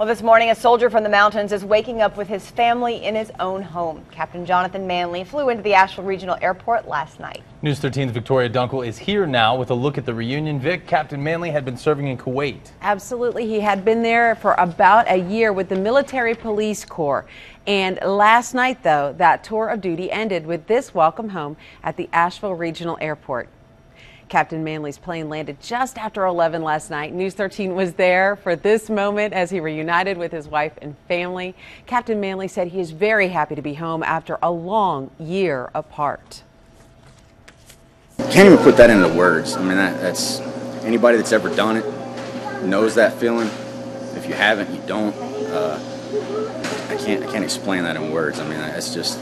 Well, this morning, a soldier from the mountains is waking up with his family in his own home. Captain Jonathan Manley flew into the Asheville Regional Airport last night. News 13's Victoria Dunkel is here now with a look at the reunion. Vic, Captain Manley had been serving in Kuwait. Absolutely. He had been there for about a year with the Military Police Corp. And last night, though, that tour of duty ended with this welcome home at the Asheville Regional Airport. Captain Manley's plane landed just after 11 last night. News 13 was there for this moment as he reunited with his wife and family. Captain Manley said he is very happy to be home after a long year apart. Can't even put that into words. I mean, that's anybody that's ever done it knows that feeling. If you haven't, you don't. I can't explain that in words. I mean, it's just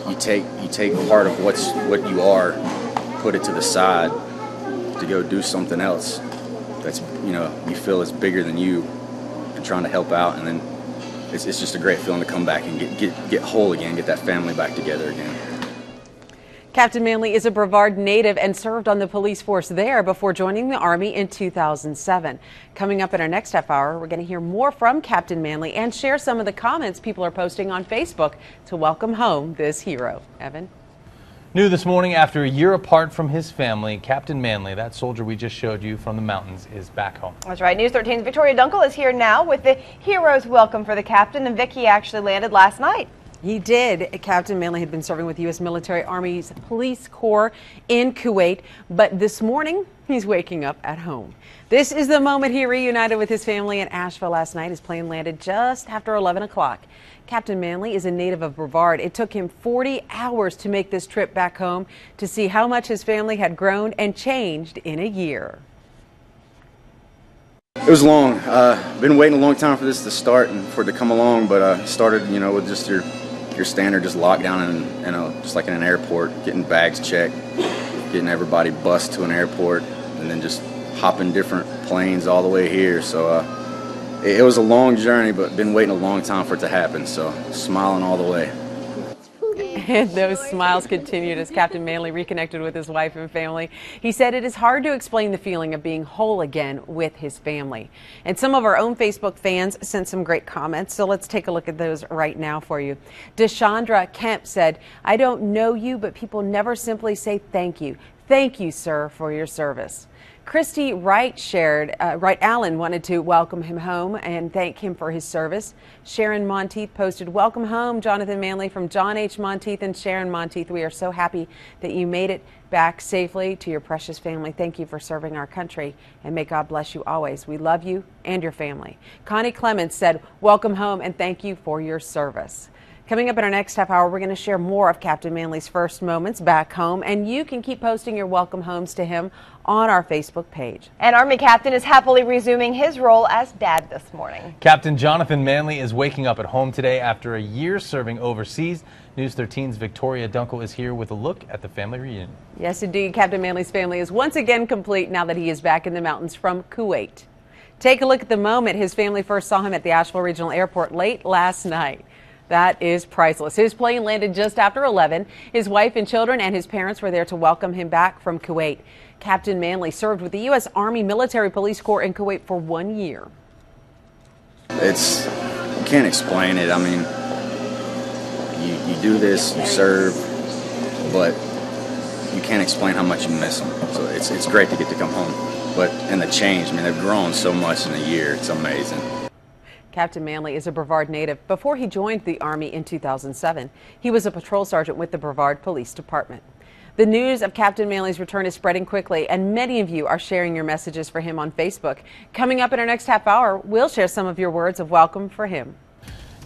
you take part of what you are, put it to the side to go do something else that's, you feel is bigger than you, and trying to help out, and then it's just a great feeling to come back and get whole again, get that family back together again. Captain Manley is a Brevard native and served on the police force there before joining the Army in 2007. Coming up in our next half hour, we're going to hear more from Captain Manley and share some of the comments people are posting on Facebook to welcome home this hero. Evan? New this morning, after a year apart from his family, Captain Manley, that soldier we just showed you from the mountains, is back home. That's right. News 13's Victoria Dunkel is here now with the hero's welcome for the captain. And Vicky actually landed last night. He did. Captain Manley had been serving with the U.S. Military Army's Police Corps in Kuwait, but this morning he's waking up at home. This is the moment he reunited with his family in Asheville last night. His plane landed just after 11 o'clock. Captain Manley is a native of Brevard. It took him 40 hours to make this trip back home to see how much his family had grown and changed in a year. It was long. Been waiting a long time for this to start and for it to come along, but started, with just your standard just lockdown and just like in an airport, getting bags checked, getting everybody bused to an airport, and then just hopping different planes all the way here. So it was a long journey, but been waiting a long time for it to happen. So smiling all the way. And those smiles continued as Captain Manley reconnected with his wife and family. He said it is hard to explain the feeling of being whole again with his family. And some of our own Facebook fans sent some great comments, so let's take a look at those right now for you. Deshandra Kemp said, "I don't know you, but people never simply say thank you. Thank you, sir, for your service." Christy Wright shared, Wright Allen wanted to welcome him home and thank him for his service. Sharon Monteith posted, "Welcome home, Jonathan Manley," from John H. Monteith and Sharon Monteith. "We are so happy that you made it back safely to your precious family. Thank you for serving our country, and may God bless you always. We love you and your family." Connie Clements said, "Welcome home and thank you for your service." Coming up in our next half hour, we're going to share more of Captain Manley's first moments back home, and you can keep posting your welcome homes to him on our Facebook page. And Army Captain is happily resuming his role as dad this morning. Captain Jonathan Manley is waking up at home today after a year serving overseas. News 13's Victoria Dunkel is here with a look at the family reunion. Yes, indeed. Captain Manley's family is once again complete now that he is back in the mountains from Kuwait. Take a look at the moment his family first saw him at the Asheville Regional Airport late last night. That is priceless. His plane landed just after 11. His wife and children and his parents were there to welcome him back from Kuwait. Captain Manley served with the U.S. Army Military Police Corp in Kuwait for 1 year. You can't explain it. I mean, you do this, you serve, but you can't explain how much you miss them. So it's great to get to come home. But, and the change, I mean, they've grown so much in a year. It's amazing. Captain Manley is a Brevard native. Before he joined the Army in 2007, he was a patrol sergeant with the Brevard Police Department. The news of Captain Manley's return is spreading quickly, and many of you are sharing your messages for him on Facebook. Coming up in our next half hour, we'll share some of your words of welcome for him.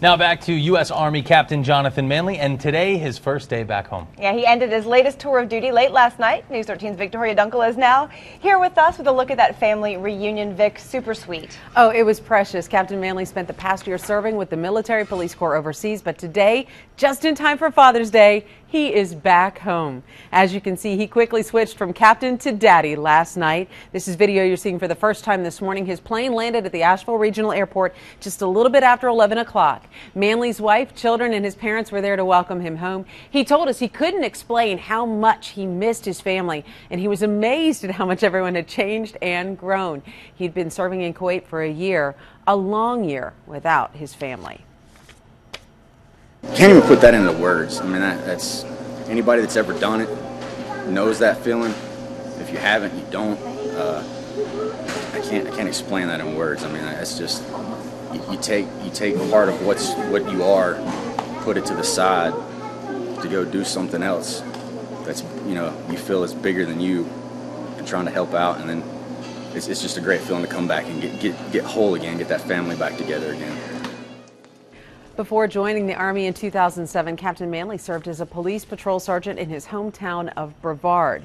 Now back to U.S. Army Captain Jonathan Manley, and today his first day back home. Yeah, he ended his latest tour of duty late last night. News 13's Victoria Dunkel is now here with us with a look at that family reunion. Vic, super sweet. Oh, it was precious. Captain Manley spent the past year serving with the Military Police Corp overseas, but today, just in time for Father's Day, he is back home. As you can see, he quickly switched from captain to daddy last night. This is video you're seeing for the first time this morning. His plane landed at the Asheville Regional Airport just a little bit after 11 o'clock. Manley's wife, children, and his parents were there to welcome him home. He told us he couldn't explain how much he missed his family, and he was amazed at how much everyone had changed and grown. He'd been serving in Kuwait for a year. a long year without his family. Can't even put that into words. I mean, that's anybody that's ever done it knows that feeling. If you haven't, you don't. I can't explain that in words. I mean, it's just you take part of what you are, put it to the side to go do something else that's you feel is bigger than you, and trying to help out, and then it's just a great feeling to come back and get whole again, get that family back together again. Before joining the Army in 2007, Captain Manley served as a police patrol sergeant in his hometown of Brevard.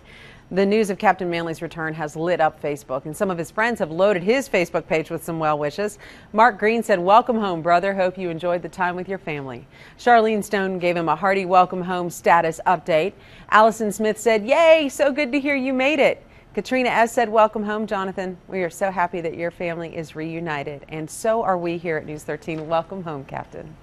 The news of Captain Manley's return has lit up Facebook, and some of his friends have loaded his Facebook page with some well wishes. Mark Green said, "Welcome home, brother. Hope you enjoyed the time with your family." Charlene Stone gave him a hearty welcome home status update. Allison Smith said, "Yay, so good to hear you made it." Katrina S. said, "Welcome home, Jonathan. We are so happy that your family is reunited, and so are we here at News 13. Welcome home, Captain."